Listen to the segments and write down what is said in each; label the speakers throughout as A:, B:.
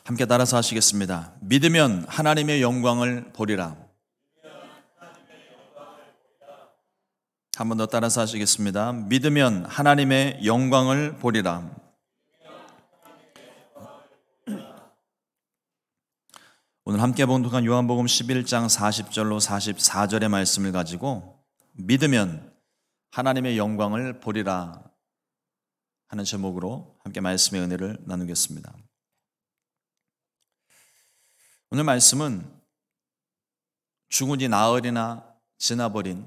A: 함께 따라서 하시겠습니다. 믿으면 하나님의 영광을 보리라. 한 번 더 따라서 하시겠습니다. 믿으면 하나님의 영광을 보리라. 오늘 함께 봉독한 요한복음 11장 40절로 44절의 말씀을 가지고 믿으면 하나님의 영광을 보리라 하는 제목으로 함께 말씀의 은혜를 나누겠습니다. 오늘 말씀은 죽은 지 나흘이나 지나버린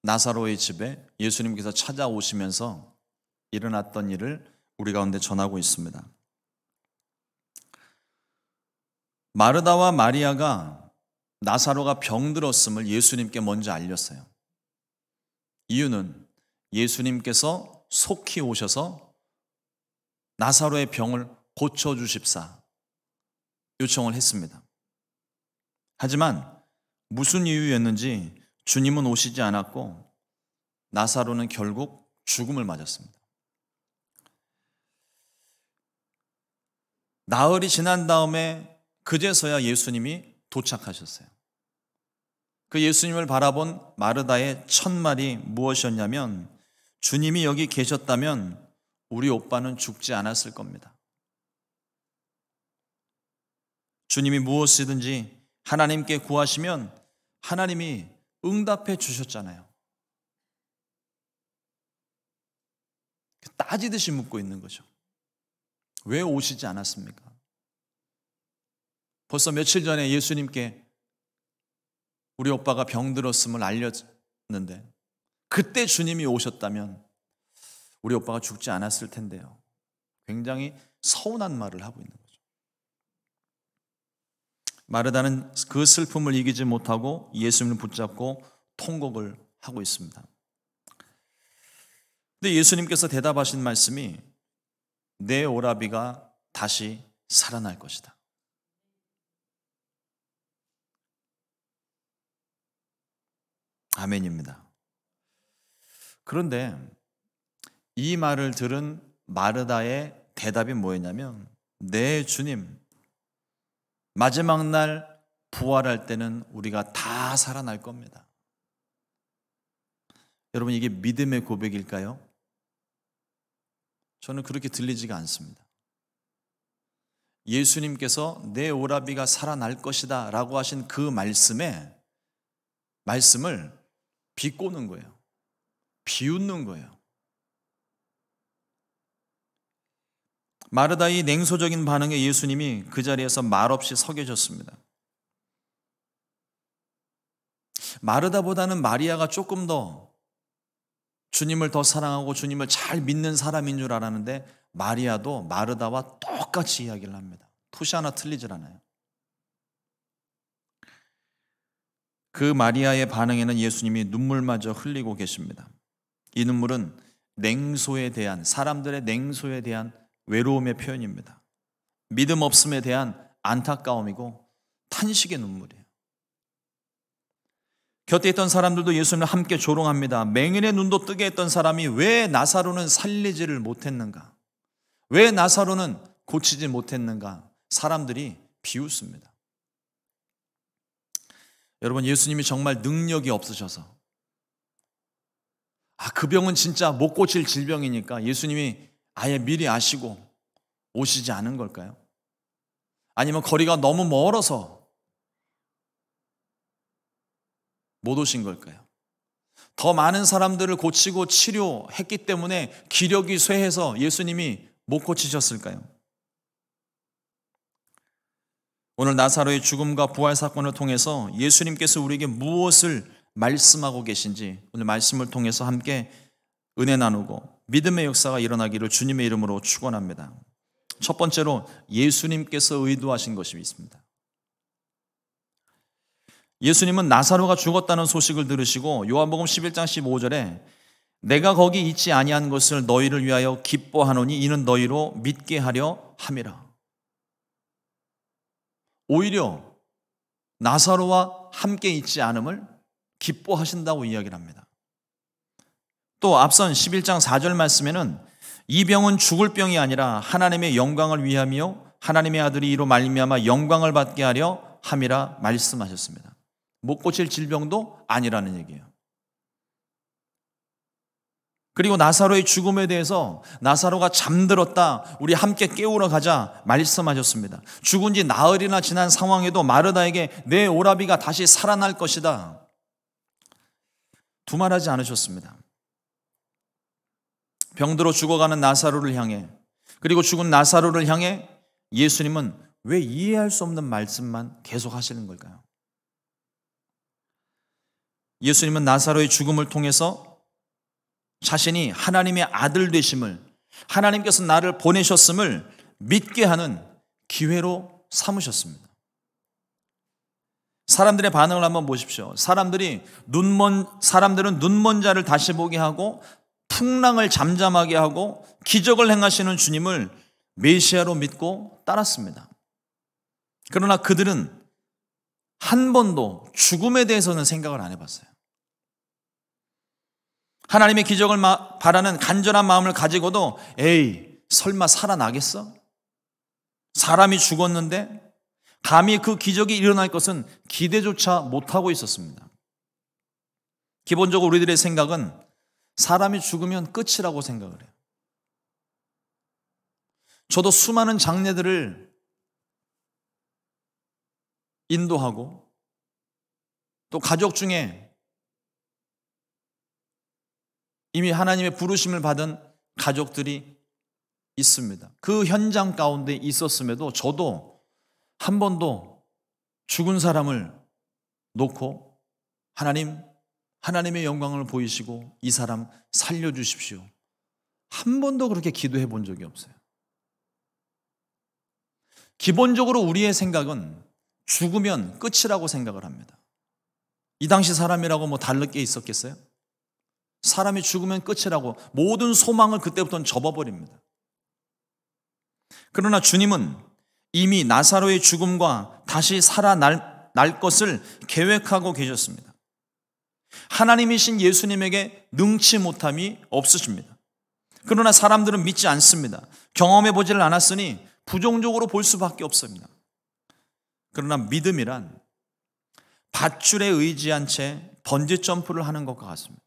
A: 나사로의 집에 예수님께서 찾아오시면서 일어났던 일을 우리 가운데 전하고 있습니다. 마르다와 마리아가 나사로가 병들었음을 예수님께 먼저 알렸어요. 이유는 예수님께서 속히 오셔서 나사로의 병을 고쳐주십사 요청을 했습니다. 하지만 무슨 이유였는지 주님은 오시지 않았고 나사로는 결국 죽음을 맞았습니다. 나흘이 지난 다음에 그제서야 예수님이 도착하셨어요. 그 예수님을 바라본 마르다의 첫 말이 무엇이었냐면, 주님이 여기 계셨다면 우리 오빠는 죽지 않았을 겁니다. 주님이 무엇이든지 하나님께 구하시면 하나님이 응답해 주셨잖아요. 따지듯이 묻고 있는 거죠. 왜 오시지 않았습니까? 벌써 며칠 전에 예수님께 우리 오빠가 병들었음을 알렸는데 그때 주님이 오셨다면 우리 오빠가 죽지 않았을 텐데요. 굉장히 서운한 말을 하고 있는 거죠. 마르다는 그 슬픔을 이기지 못하고 예수님을 붙잡고 통곡을 하고 있습니다. 근데 예수님께서 대답하신 말씀이 내 오라비가 다시 살아날 것이다. 아멘입니다. 그런데 이 말을 들은 마르다의 대답이 뭐였냐면, 네 주님, 마지막 날 부활할 때는 우리가 다 살아날 겁니다. 여러분, 이게 믿음의 고백일까요? 저는 그렇게 들리지가 않습니다. 예수님께서 내 오라비가 살아날 것이다 라고 하신 그 말씀을 비꼬는 거예요. 비웃는 거예요. 마르다의 냉소적인 반응에 예수님이 그 자리에서 말없이 서 계셨습니다. 마르다보다는 마리아가 조금 더 주님을 더 사랑하고 주님을 잘 믿는 사람인 줄 알았는데 마리아도 마르다와 똑같이 이야기를 합니다. 토시 하나 틀리질 않아요. 그 마리아의 반응에는 예수님이 눈물마저 흘리고 계십니다. 이 눈물은 냉소에 대한, 사람들의 냉소에 대한 외로움의 표현입니다. 믿음 없음에 대한 안타까움이고 탄식의 눈물이에요. 곁에 있던 사람들도 예수님을 함께 조롱합니다. 맹인의 눈도 뜨게 했던 사람이 왜 나사로는 살리지를 못했는가? 왜 나사로는 고치지 못했는가? 사람들이 비웃습니다. 여러분, 예수님이 정말 능력이 없으셔서 그 병은 진짜 못 고칠 질병이니까 예수님이 아예 미리 아시고 오시지 않은 걸까요? 아니면 거리가 너무 멀어서 못 오신 걸까요? 더 많은 사람들을 고치고 치료했기 때문에 기력이 쇠해서 예수님이 못 고치셨을까요? 오늘 나사로의 죽음과 부활 사건을 통해서 예수님께서 우리에게 무엇을 말씀하고 계신지 오늘 말씀을 통해서 함께 은혜 나누고 믿음의 역사가 일어나기를 주님의 이름으로 축원합니다. 첫 번째로 예수님께서 의도하신 것이 있습니다. 예수님은 나사로가 죽었다는 소식을 들으시고 요한복음 11장 15절에 내가 거기 있지 아니한 것을 너희를 위하여 기뻐하노니 이는 너희로 믿게 하려 함이라. 오히려 나사로와 함께 있지 않음을 기뻐하신다고 이야기를 합니다. 또 앞선 11장 4절 말씀에는 이 병은 죽을 병이 아니라 하나님의 영광을 위하며 하나님의 아들이 이로 말미암아 영광을 받게 하려 함이라 말씀하셨습니다. 못 고칠 질병도 아니라는 얘기예요. 그리고 나사로의 죽음에 대해서 나사로가 잠들었다, 우리 함께 깨우러 가자 말씀하셨습니다. 죽은 지 나흘이나 지난 상황에도 마르다에게 내 오라비가 다시 살아날 것이다, 두말하지 않으셨습니다. 병들어 죽어가는 나사로를 향해, 그리고 죽은 나사로를 향해 예수님은 왜 이해할 수 없는 말씀만 계속 하시는 걸까요? 예수님은 나사로의 죽음을 통해서 자신이 하나님의 아들 되심을, 하나님께서 나를 보내셨음을 믿게 하는 기회로 삼으셨습니다. 사람들의 반응을 한번 보십시오. 사람들은 눈먼 자를 다시 보게 하고 풍랑을 잠잠하게 하고 기적을 행하시는 주님을 메시아로 믿고 따랐습니다. 그러나 그들은 한 번도 죽음에 대해서는 생각을 안 해봤어요. 하나님의 기적을 바라는 간절한 마음을 가지고도 에이, 설마 살아나겠어? 사람이 죽었는데 감히 그 기적이 일어날 것은 기대조차 못하고 있었습니다. 기본적으로 우리들의 생각은 사람이 죽으면 끝이라고 생각을 해요. 저도 수많은 장례들을 인도하고 또 가족 중에 이미 하나님의 부르심을 받은 가족들이 있습니다. 그 현장 가운데 있었음에도 저도 한 번도 죽은 사람을 놓고 하나님의 영광을 보이시고 이 사람 살려주십시오, 한 번도 그렇게 기도해 본 적이 없어요. 기본적으로 우리의 생각은 죽으면 끝이라고 생각을 합니다. 이 당시 사람이라고 뭐 다를 게 있었겠어요? 사람이 죽으면 끝이라고 모든 소망을 그때부터는 접어버립니다. 그러나 주님은 이미 나사로의 죽음과 다시 살아날 것을 계획하고 계셨습니다. 하나님이신 예수님에게 능치 못함이 없으십니다. 그러나 사람들은 믿지 않습니다. 경험해 보지를 않았으니 부정적으로 볼 수밖에 없습니다. 그러나 믿음이란 밧줄에 의지한 채 번지 점프를 하는 것과 같습니다.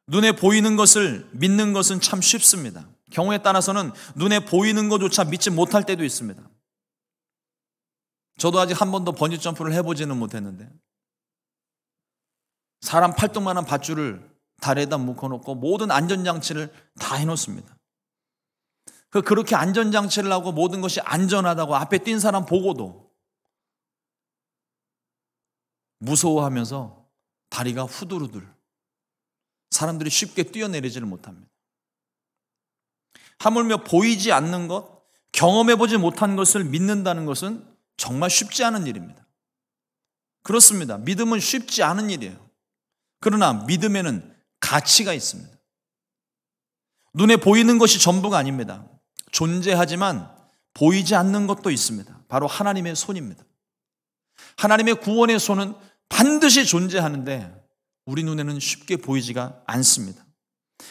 A: 눈에 보이는 것을 믿는 것은 참 쉽습니다. 경우에 따라서는 눈에 보이는 것조차 믿지 못할 때도 있습니다. 저도 아직 한 번도 번지 점프를 해보지는 못했는데 사람 팔뚝만한 밧줄을 다리에다 묶어놓고 모든 안전장치를 다 해놓습니다. 그렇게 안전장치를 하고 모든 것이 안전하다고 앞에 뛴 사람 보고도 무서워하면서 다리가 후들후들, 사람들이 쉽게 뛰어내리지를 못합니다. 하물며 보이지 않는 것, 경험해보지 못한 것을 믿는다는 것은 정말 쉽지 않은 일입니다. 그렇습니다. 믿음은 쉽지 않은 일이에요. 그러나 믿음에는 가치가 있습니다. 눈에 보이는 것이 전부가 아닙니다. 존재하지만 보이지 않는 것도 있습니다. 바로 하나님의 손입니다. 하나님의 구원의 손은 반드시 존재하는데 우리 눈에는 쉽게 보이지가 않습니다.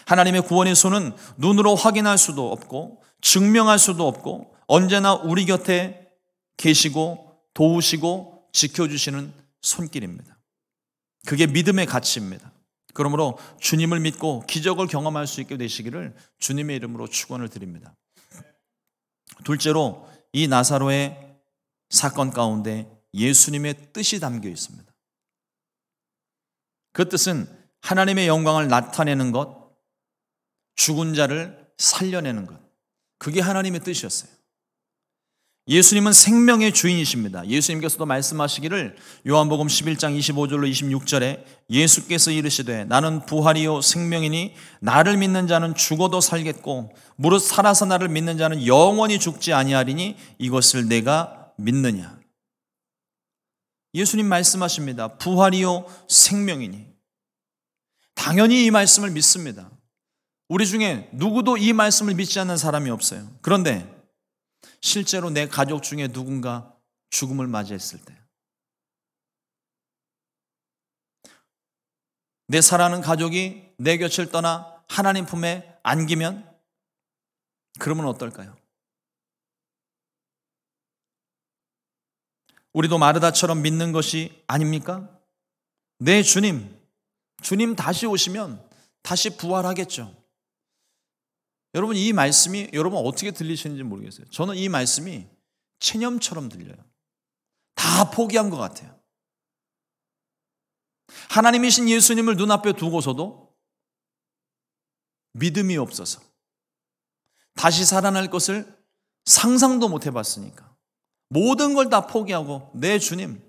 A: 하나님의 구원의 손은 눈으로 확인할 수도 없고 증명할 수도 없고 언제나 우리 곁에 계시고 도우시고 지켜주시는 손길입니다. 그게 믿음의 가치입니다. 그러므로 주님을 믿고 기적을 경험할 수 있게 되시기를 주님의 이름으로 축원을 드립니다. 둘째로 이 나사로의 사건 가운데 예수님의 뜻이 담겨 있습니다. 그 뜻은 하나님의 영광을 나타내는 것, 죽은 자를 살려내는 것, 그게 하나님의 뜻이었어요. 예수님은 생명의 주인이십니다. 예수님께서도 말씀하시기를 요한복음 11장 25절로 26절에 예수께서 이르시되 나는 부활이요 생명이니 나를 믿는 자는 죽어도 살겠고 무릇 살아서 나를 믿는 자는 영원히 죽지 아니하리니 이것을 내가 믿느냐. 예수님 말씀하십니다. 부활이요 생명이니. 당연히 이 말씀을 믿습니다. 우리 중에 누구도 이 말씀을 믿지 않는 사람이 없어요. 그런데 실제로 내 가족 중에 누군가 죽음을 맞이했을 때, 내 사랑하는 가족이 내 곁을 떠나 하나님 품에 안기면 그러면 어떨까요? 우리도 마르다처럼 믿는 것이 아닙니까? 네, 주님 다시 오시면 다시 부활하겠죠. 여러분, 이 말씀이 여러분 어떻게 들리시는지 모르겠어요. 저는 이 말씀이 체념처럼 들려요. 다 포기한 것 같아요. 하나님이신 예수님을 눈앞에 두고서도 믿음이 없어서 다시 살아날 것을 상상도 못 해봤으니까 모든 걸 다 포기하고 네, 주님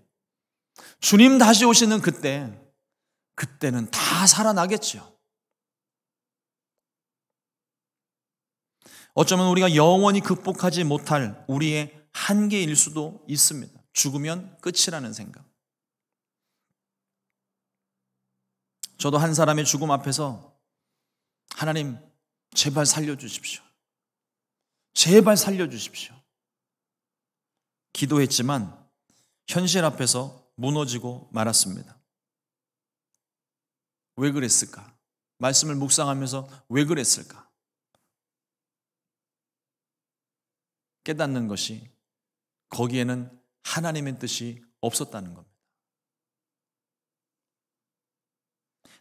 A: 다시 오시는 그때는 다 살아나겠죠. 어쩌면 우리가 영원히 극복하지 못할 우리의 한계일 수도 있습니다. 죽으면 끝이라는 생각. 저도 한 사람의 죽음 앞에서 하나님 제발 살려주십시오. 제발 살려주십시오. 기도했지만 현실 앞에서 무너지고 말았습니다. 왜 그랬을까? 말씀을 묵상하면서 왜 그랬을까? 깨닫는 것이 거기에는 하나님의 뜻이 없었다는 겁니다.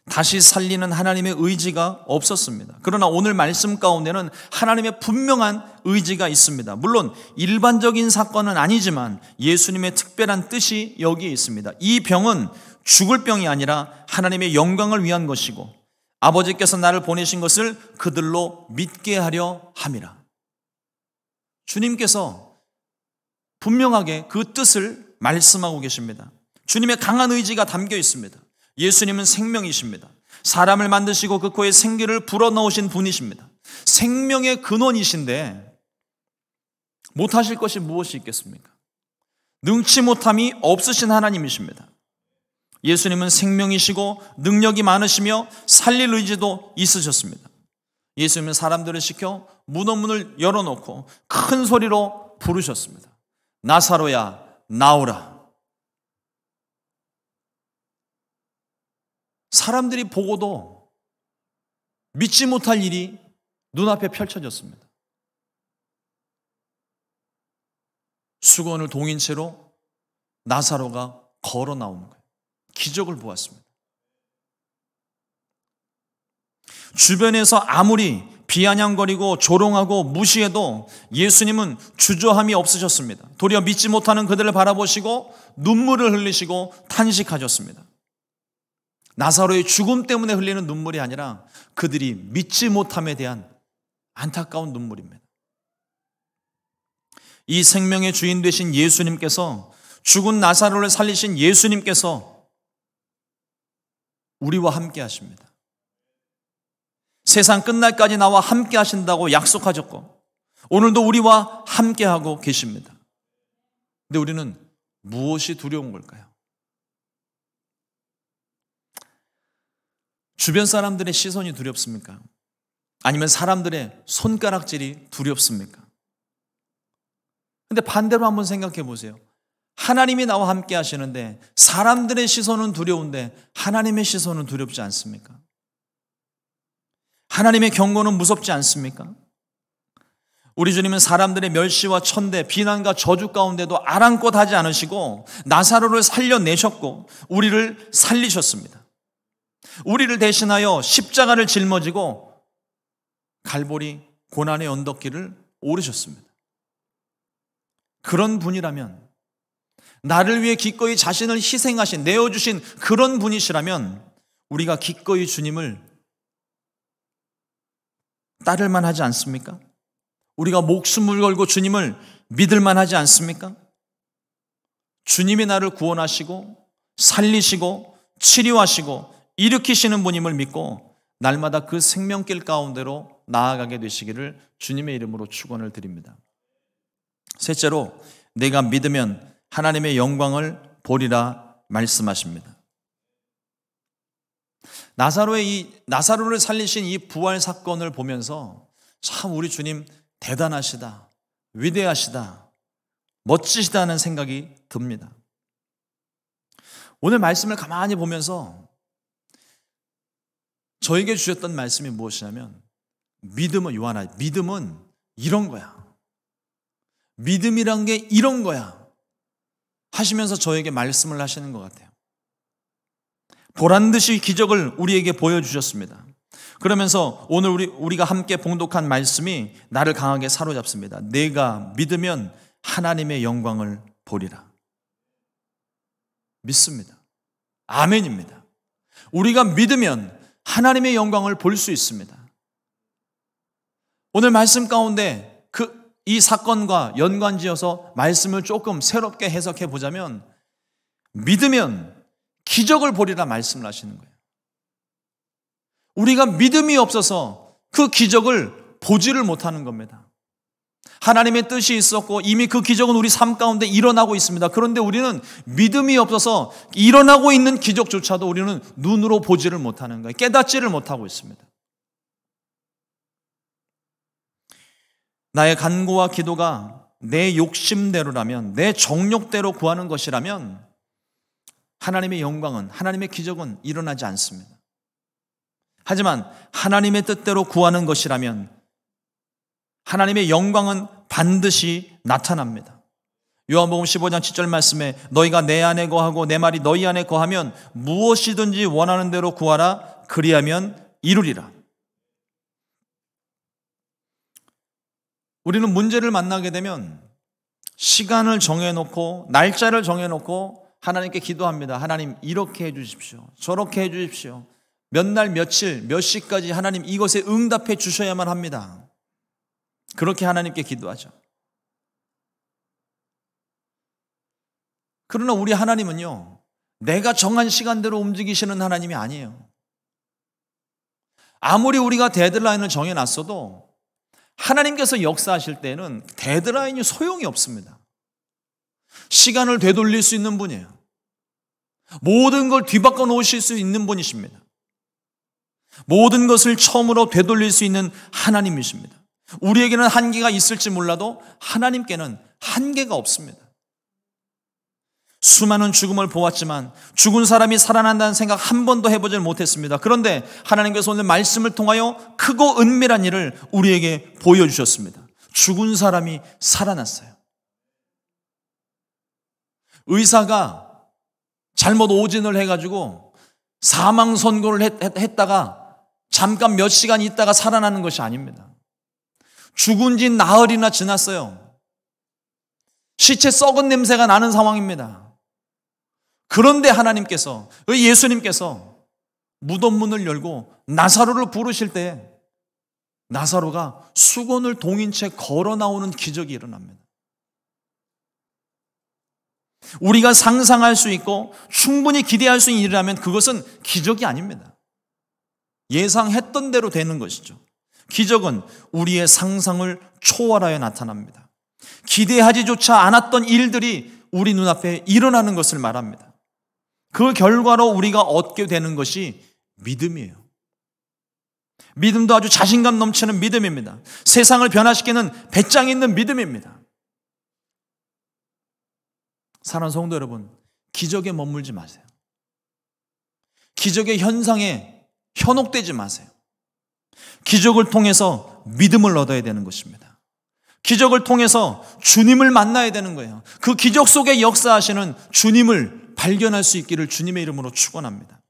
A: 다시 살리는 하나님의 의지가 없었습니다. 그러나 오늘 말씀 가운데는 하나님의 분명한 의지가 있습니다. 물론 일반적인 사건은 아니지만 예수님의 특별한 뜻이 여기에 있습니다. 이 병은 죽을 병이 아니라 하나님의 영광을 위한 것이고 아버지께서 나를 보내신 것을 그들로 믿게 하려 함이라. 주님께서 분명하게 그 뜻을 말씀하고 계십니다. 주님의 강한 의지가 담겨 있습니다. 예수님은 생명이십니다. 사람을 만드시고 그 코에 생기를 불어넣으신 분이십니다. 생명의 근원이신데 못하실 것이 무엇이 있겠습니까? 능치 못함이 없으신 하나님이십니다. 예수님은 생명이시고 능력이 많으시며 살릴 의지도 있으셨습니다. 예수님은 사람들을 시켜 문어문을 열어놓고 큰 소리로 부르셨습니다. 나사로야 나오라. 사람들이 보고도 믿지 못할 일이 눈앞에 펼쳐졌습니다. 수건을 동인 채로 나사로가 걸어 나오는 거예요. 기적을 보았습니다. 주변에서 아무리 비아냥거리고 조롱하고 무시해도 예수님은 주저함이 없으셨습니다. 도리어 믿지 못하는 그들을 바라보시고 눈물을 흘리시고 탄식하셨습니다. 나사로의 죽음 때문에 흘리는 눈물이 아니라 그들이 믿지 못함에 대한 안타까운 눈물입니다. 이 생명의 주인 되신 예수님께서, 죽은 나사로를 살리신 예수님께서 우리와 함께 하십니다. 세상 끝날까지 나와 함께 하신다고 약속하셨고 오늘도 우리와 함께 하고 계십니다. 근데 우리는 무엇이 두려운 걸까요? 주변 사람들의 시선이 두렵습니까? 아니면 사람들의 손가락질이 두렵습니까? 근데 반대로 한번 생각해 보세요. 하나님이 나와 함께 하시는데 사람들의 시선은 두려운데 하나님의 시선은 두렵지 않습니까? 하나님의 경고는 무섭지 않습니까? 우리 주님은 사람들의 멸시와 천대, 비난과 저주 가운데도 아랑곳하지 않으시고 나사로를 살려내셨고 우리를 살리셨습니다. 우리를 대신하여 십자가를 짊어지고 갈보리 고난의 언덕길을 오르셨습니다. 그런 분이라면, 나를 위해 기꺼이 자신을 희생하신, 내어주신 그런 분이시라면 우리가 기꺼이 주님을 따를만 하지 않습니까? 우리가 목숨을 걸고 주님을 믿을만 하지 않습니까? 주님이 나를 구원하시고 살리시고 치료하시고 일으키시는 분임을 믿고 날마다 그 생명길 가운데로 나아가게 되시기를 주님의 이름으로 축원을 드립니다. 셋째로, 내가 믿으면 하나님의 영광을 보리라 말씀하십니다. 나사로를 살리신 이 부활 사건을 보면서 참 우리 주님 대단하시다, 위대하시다, 멋지시다는 생각이 듭니다. 오늘 말씀을 가만히 보면서 저에게 주셨던 말씀이 무엇이냐면, 믿음은 이런 거야. 믿음이란 게 이런 거야. 하시면서 저에게 말씀을 하시는 것 같아요. 보란듯이 기적을 우리에게 보여주셨습니다. 그러면서 오늘 우리가 함께 봉독한 말씀이 나를 강하게 사로잡습니다. 내가 믿으면 하나님의 영광을 보리라. 믿습니다. 아멘입니다. 우리가 믿으면 하나님의 영광을 볼 수 있습니다. 오늘 말씀 가운데 이 사건과 연관지어서 말씀을 조금 새롭게 해석해 보자면, 믿으면 기적을 보리라 말씀을 하시는 거예요. 우리가 믿음이 없어서 그 기적을 보지를 못하는 겁니다. 하나님의 뜻이 있었고 이미 그 기적은 우리 삶 가운데 일어나고 있습니다. 그런데 우리는 믿음이 없어서 일어나고 있는 기적조차도 우리는 눈으로 보지를 못하는 거예요. 깨닫지를 못하고 있습니다. 나의 간구와 기도가 내 욕심대로라면, 내 정욕대로 구하는 것이라면 하나님의 영광은, 하나님의 기적은 일어나지 않습니다. 하지만 하나님의 뜻대로 구하는 것이라면 하나님의 영광은 반드시 나타납니다. 요한복음 15장 7절 말씀에 너희가 내 안에 거하고 내 말이 너희 안에 거하면 무엇이든지 원하는 대로 구하라. 그리하면 이루리라. 우리는 문제를 만나게 되면 시간을 정해놓고 날짜를 정해놓고 하나님께 기도합니다. 하나님 이렇게 해주십시오. 저렇게 해주십시오. 몇 날 며칠 몇 시까지 하나님 이것에 응답해 주셔야만 합니다. 그렇게 하나님께 기도하죠. 그러나 우리 하나님은요, 내가 정한 시간대로 움직이시는 하나님이 아니에요. 아무리 우리가 데드라인을 정해놨어도 하나님께서 역사하실 때는 데드라인이 소용이 없습니다. 시간을 되돌릴 수 있는 분이에요. 모든 걸 뒤바꿔 놓으실 수 있는 분이십니다. 모든 것을 처음으로 되돌릴 수 있는 하나님이십니다. 우리에게는 한계가 있을지 몰라도 하나님께는 한계가 없습니다. 수많은 죽음을 보았지만 죽은 사람이 살아난다는 생각 한 번도 해보지 못했습니다. 그런데 하나님께서 오늘 말씀을 통하여 크고 은밀한 일을 우리에게 보여주셨습니다. 죽은 사람이 살아났어요. 의사가 잘못 오진을 해가지고 사망 선고를 했다가 잠깐 몇 시간 있다가 살아나는 것이 아닙니다. 죽은 지 나흘이나 지났어요. 시체 썩은 냄새가 나는 상황입니다. 그런데 하나님께서, 예수님께서 무덤 문을 열고 나사로를 부르실 때 나사로가 수건을 동인 채 걸어 나오는 기적이 일어납니다. 우리가 상상할 수 있고 충분히 기대할 수 있는 일이라면 그것은 기적이 아닙니다. 예상했던 대로 되는 것이죠. 기적은 우리의 상상을 초월하여 나타납니다. 기대하지조차 않았던 일들이 우리 눈앞에 일어나는 것을 말합니다. 그 결과로 우리가 얻게 되는 것이 믿음이에요. 믿음도 아주 자신감 넘치는 믿음입니다. 세상을 변화시키는 배짱 있는 믿음입니다. 사랑하는 성도 여러분, 기적에 머물지 마세요. 기적의 현상에 현혹되지 마세요. 기적을 통해서 믿음을 얻어야 되는 것입니다. 기적을 통해서 주님을 만나야 되는 거예요. 그 기적 속에 역사하시는 주님을 발견할 수 있기를 주님의 이름으로 축원합니다.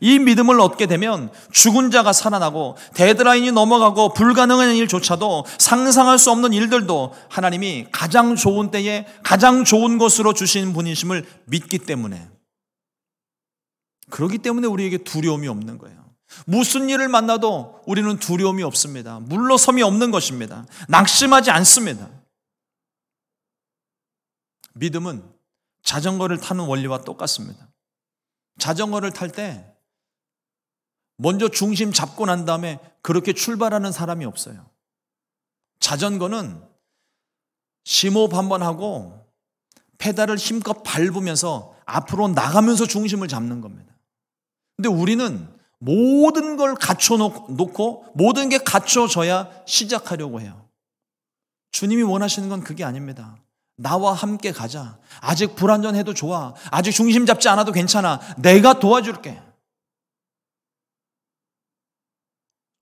A: 이 믿음을 얻게 되면 죽은 자가 살아나고 데드라인이 넘어가고 불가능한 일조차도 상상할 수 없는 일들도 하나님이 가장 좋은 때에 가장 좋은 것으로 주신 분이심을 믿기 때문에, 그렇기 때문에 우리에게 두려움이 없는 거예요. 무슨 일을 만나도 우리는 두려움이 없습니다. 물러섬이 없는 것입니다. 낙심하지 않습니다. 믿음은 자전거를 타는 원리와 똑같습니다. 자전거를 탈 때 먼저 중심 잡고 난 다음에 그렇게 출발하는 사람이 없어요. 자전거는 심호흡 한번 하고 페달을 힘껏 밟으면서 앞으로 나가면서 중심을 잡는 겁니다. 근데 우리는 모든 걸 갖춰놓고 모든 게 갖춰져야 시작하려고 해요. 주님이 원하시는 건 그게 아닙니다. 나와 함께 가자. 아직 불안전해도 좋아. 아직 중심 잡지 않아도 괜찮아. 내가 도와줄게.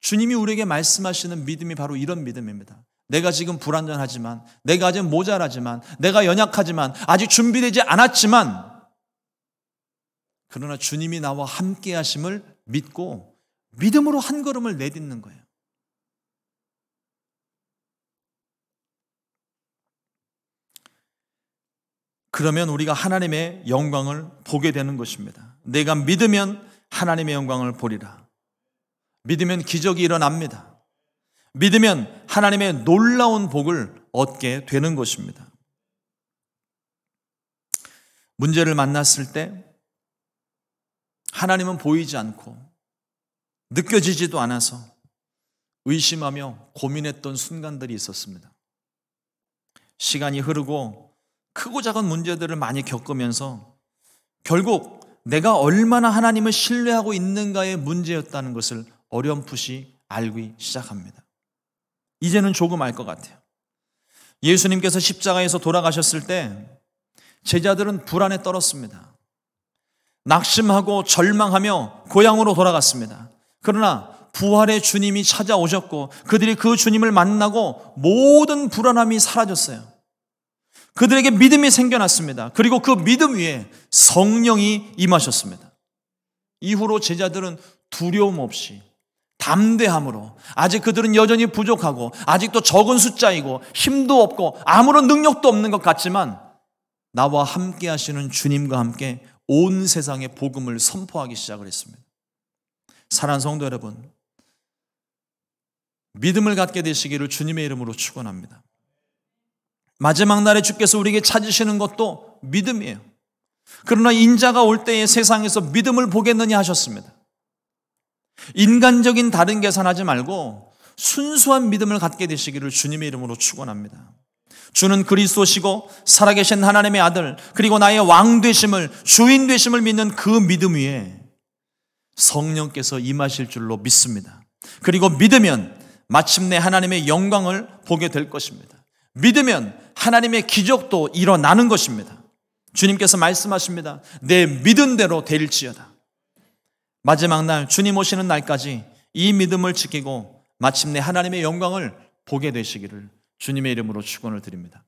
A: 주님이 우리에게 말씀하시는 믿음이 바로 이런 믿음입니다. 내가 지금 불완전하지만, 내가 아직 모자라지만, 내가 연약하지만, 아직 준비되지 않았지만, 그러나 주님이 나와 함께 하심을 믿고 믿음으로 한 걸음을 내딛는 거예요. 그러면 우리가 하나님의 영광을 보게 되는 것입니다. 내가 믿으면 하나님의 영광을 보리라. 믿으면 기적이 일어납니다. 믿으면 하나님의 놀라운 복을 얻게 되는 것입니다. 문제를 만났을 때 하나님은 보이지 않고 느껴지지도 않아서 의심하며 고민했던 순간들이 있었습니다. 시간이 흐르고 크고 작은 문제들을 많이 겪으면서 결국 내가 얼마나 하나님을 신뢰하고 있는가의 문제였다는 것을 어렴풋이 알기 시작합니다. 이제는 조금 알 것 같아요. 예수님께서 십자가에서 돌아가셨을 때 제자들은 불안에 떨었습니다. 낙심하고 절망하며 고향으로 돌아갔습니다. 그러나 부활의 주님이 찾아오셨고 그들이 그 주님을 만나고 모든 불안함이 사라졌어요. 그들에게 믿음이 생겨났습니다. 그리고 그 믿음 위에 성령이 임하셨습니다. 이후로 제자들은 두려움 없이 담대함으로, 아직 그들은 여전히 부족하고 아직도 적은 숫자이고 힘도 없고 아무런 능력도 없는 것 같지만 나와 함께 하시는 주님과 함께 온 세상에 복음을 선포하기 시작을 했습니다. 사랑하는 성도 여러분, 믿음을 갖게 되시기를 주님의 이름으로 축원합니다. 마지막 날에 주께서 우리에게 찾으시는 것도 믿음이에요. 그러나 인자가 올 때에 세상에서 믿음을 보겠느냐 하셨습니다. 인간적인 다른 계산하지 말고 순수한 믿음을 갖게 되시기를 주님의 이름으로 축원합니다. 주는 그리스도시고 살아계신 하나님의 아들, 그리고 나의 왕 되심을, 주인 되심을 믿는 그 믿음 위에 성령께서 임하실 줄로 믿습니다. 그리고 믿으면 마침내 하나님의 영광을 보게 될 것입니다. 믿으면 하나님의 기적도 일어나는 것입니다. 주님께서 말씀하십니다. 내 믿은 대로 될지어다. 마지막 날 주님 오시는 날까지 이 믿음을 지키고 마침내 하나님의 영광을 보게 되시기를 주님의 이름으로 축원을 드립니다.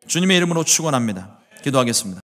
A: 주님의 이름으로 축원합니다. 기도하겠습니다.